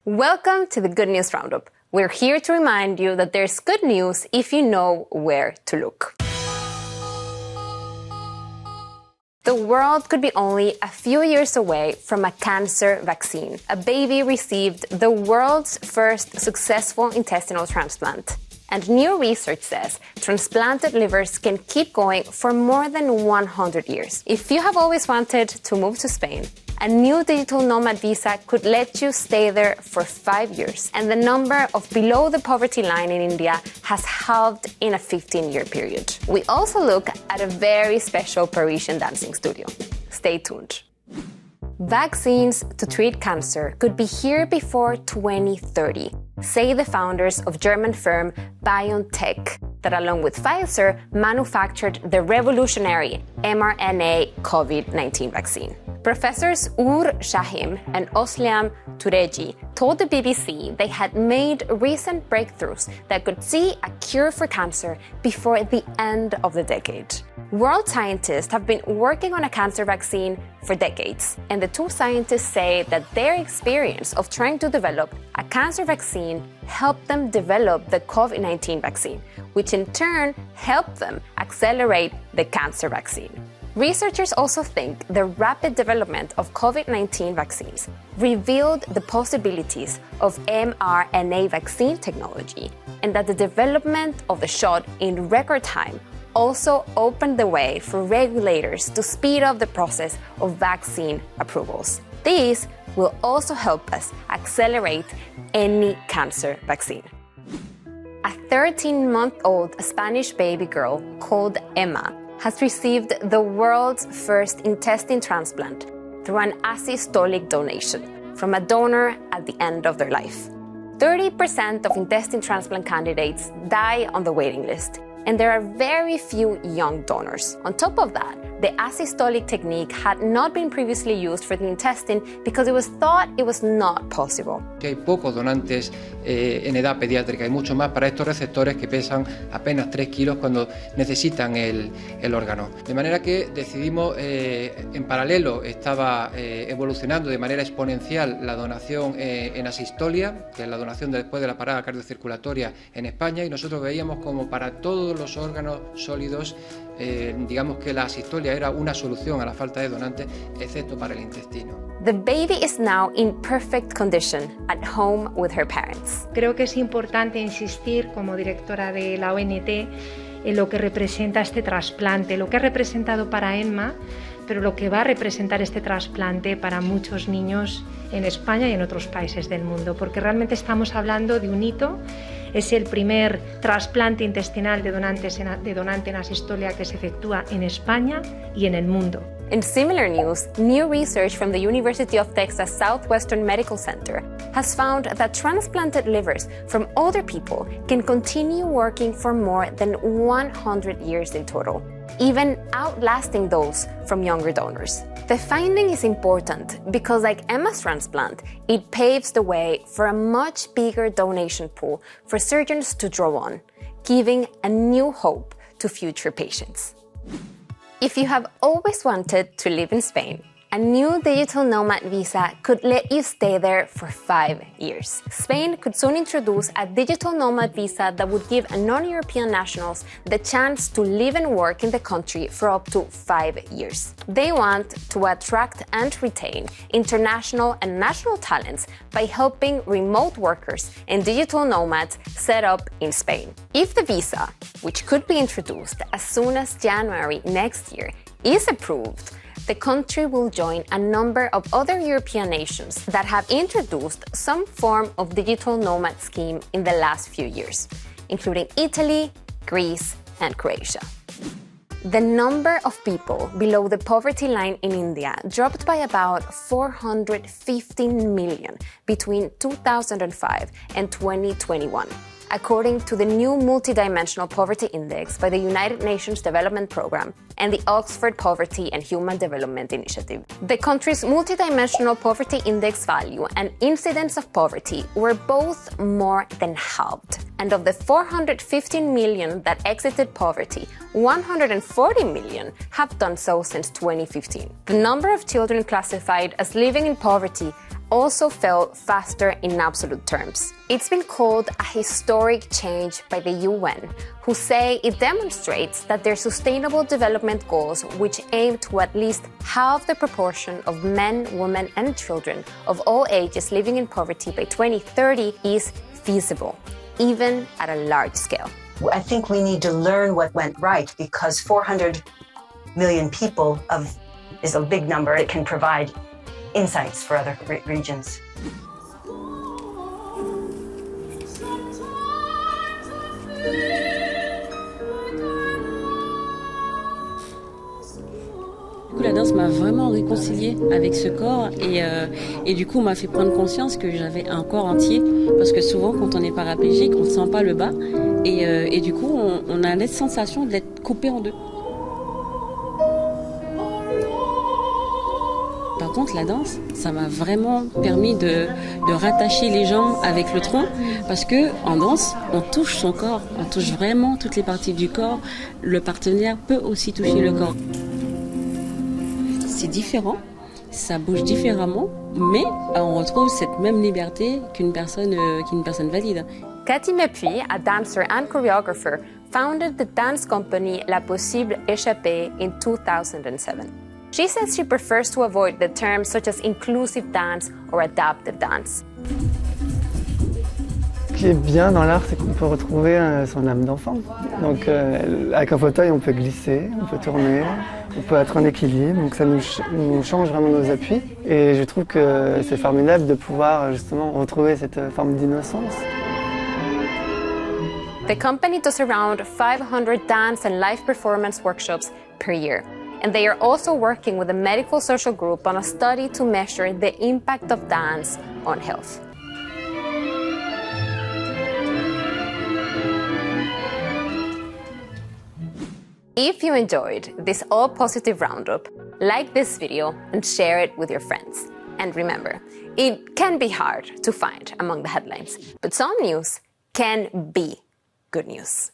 Welcome to the Good News Roundup. We're here to remind you that there's good news if you know where to look. The world could be only a few years away from a cancer vaccine. A baby received the world's first successful intestinal transplant. And new research says transplanted livers can keep going for more than 100 years. If you have always wanted to move to Spain, a new digital nomad visa could let you stay there for 5 years. And the number of below the poverty line in India has halved in a 15-year period. We also look at a very special Parisian dancing studio. Stay tuned. Vaccines to treat cancer could be here before 2030, say the founders of German firm BioNTech, that along with Pfizer manufactured the revolutionary mRNA COVID-19 vaccine. Professors Ur Shahim and Osliam Tureji told the BBC they had made recent breakthroughs that could see a cure for cancer before the end of the decade. World scientists have been working on a cancer vaccine for decades, and the two scientists say that their experience of trying to develop a cancer vaccine helped them develop the COVID-19 vaccine, which in turn helped them accelerate the cancer vaccine. Researchers also think the rapid development of COVID-19 vaccines revealed the possibilities of mRNA vaccine technology, and that the development of the shot in record time also opened the way for regulators to speed up the process of vaccine approvals. These will also help us accelerate any cancer vaccine. A 13-month-old Spanish baby girl called Emma has received the world's first intestine transplant through an asystolic donation from a donor at the end of their life. 30% of intestine transplant candidates die on the waiting list, and there are very few young donors. On top of that, the asystolic technique had not been previously used for the intestine because it was thought it was not possible. Hay pocos donantes en edad pediátrica y mucho más para estos receptores que pesan apenas 3 kilos cuando necesitan el órgano. De manera que decidimos, en paralelo estaba evolucionando de manera exponencial la donación en asistolia, que es la donación después de la parada cardiocirculatoria en España, y nosotros veíamos como para todos los órganos sólidos, digamos que la asistolia era una solución a la falta de donantes, excepto para el intestino. The baby is now in perfect condition at home with her parents. Creo que es importante insistir como directora de la ONT en lo que representa este trasplante, lo que ha representado para Emma, pero lo que va a representar este trasplante para muchos niños en España y en otros países del mundo, porque realmente estamos hablando de un hito. Es el primer trasplante intestinal de donante en asistolia que se efectúa en España y en el mundo. In similar news, new research from the University of Texas Southwestern Medical Center has found that transplanted livers from older people can continue working for more than 100 years in total, even outlasting those from younger donors. The finding is important because, like Emma's transplant, it paves the way for a much bigger donation pool for surgeons to draw on, giving a new hope to future patients. If you have always wanted to live in Spain, a new digital nomad visa could let you stay there for 5 years. Spain could soon introduce a digital nomad visa that would give non-European nationals the chance to live and work in the country for up to 5 years. They want to attract and retain international and national talents by helping remote workers and digital nomads set up in Spain. If the visa, which could be introduced as soon as January next year, is approved, the country will join a number of other European nations that have introduced some form of digital nomad scheme in the last few years, including Italy, Greece, and Croatia. The number of people below the poverty line in India dropped by about 415 million between 2005 and 2021. According to the new Multidimensional Poverty Index by the United Nations Development Programme and the Oxford Poverty and Human Development Initiative. The country's Multidimensional Poverty Index value and incidence of poverty were both more than halved. And of the 415 million that exited poverty, 140 million have done so since 2015. The number of children classified as living in poverty also fell faster in absolute terms. It's been called a historic change by the UN, who say it demonstrates that their Sustainable Development Goals, which aim to at least halve the proportion of men, women, and children of all ages living in poverty by 2030, is feasible, even at a large scale. I think we need to learn what went right, because 400 million people is a big number. It can provide insights for other regions. La danse m'a vraiment réconciliée avec ce corps et du coup m'a fait prendre conscience que j'avais un corps entier, parce que souvent quand on est paraplégique on ne sent pas le bas et du coup on a la sensation d'être coupé en deux. Par contre la danse, ça m'a vraiment permis de rattacher les jambes avec le tronc, parce que en danse on touche son corps, on touche vraiment toutes les parties du corps. Le partenaire peut aussi toucher le corps. C'est différent, ça bouge différemment, mais on retrouve cette même liberté qu'une personne valide. Cathy Mepuy, a dancer and choreographer, founded the dance company La Possible Échappée in 2007. She says she prefers to avoid the terms such as inclusive dance or adaptive dance. Ce qui est bien dans l'art, c'est qu'on peut retrouver son âme d'enfant. Donc avec un fauteuil, on peut glisser, on peut tourner, on peut être en équilibre, donc ça nous change vraiment nos appuis. Et je trouve que c'est formidable de pouvoir justement retrouver cette forme d'innocence. The company does around 500 dance and live performance workshops per year. And they are also working with a medical social group on a study to measure the impact of dance on health. If you enjoyed this all-positive roundup, like this video and share it with your friends. And remember, it can be hard to find among the headlines, but some news can be good news.